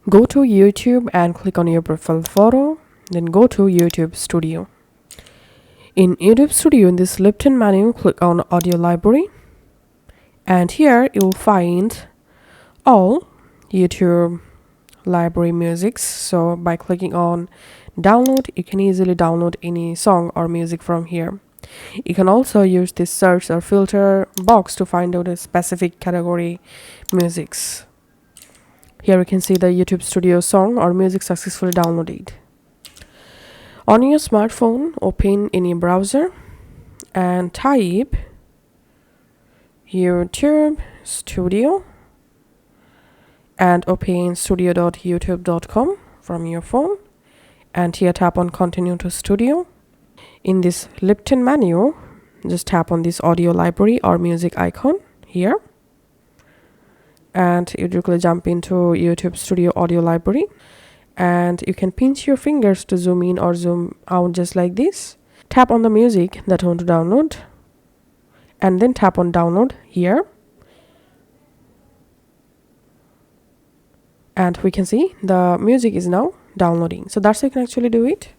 Go to YouTube and click on your profile photo, then go to YouTube Studio. In YouTube Studio, in this left-hand menu, click on Audio Library, and here you will find all YouTube library musics. So by clicking on download, you can easily download any song or music from here. You can also use this search or filter box to find out a specific category musics. Here you can see the YouTube Studio song or music successfully downloaded. On your smartphone, open any browser and type YouTube Studio and open studio.youtube.com from your phone, and here tap on continue to studio. In this left-hand menu, just tap on this audio library or music icon here, and you directly jump into YouTube Studio audio library, and you can pinch your fingers to zoom in or zoom out just like this. Tap on the music that you want to download and then tap on download here, and we can see the music is now downloading. So that's how you can actually do it.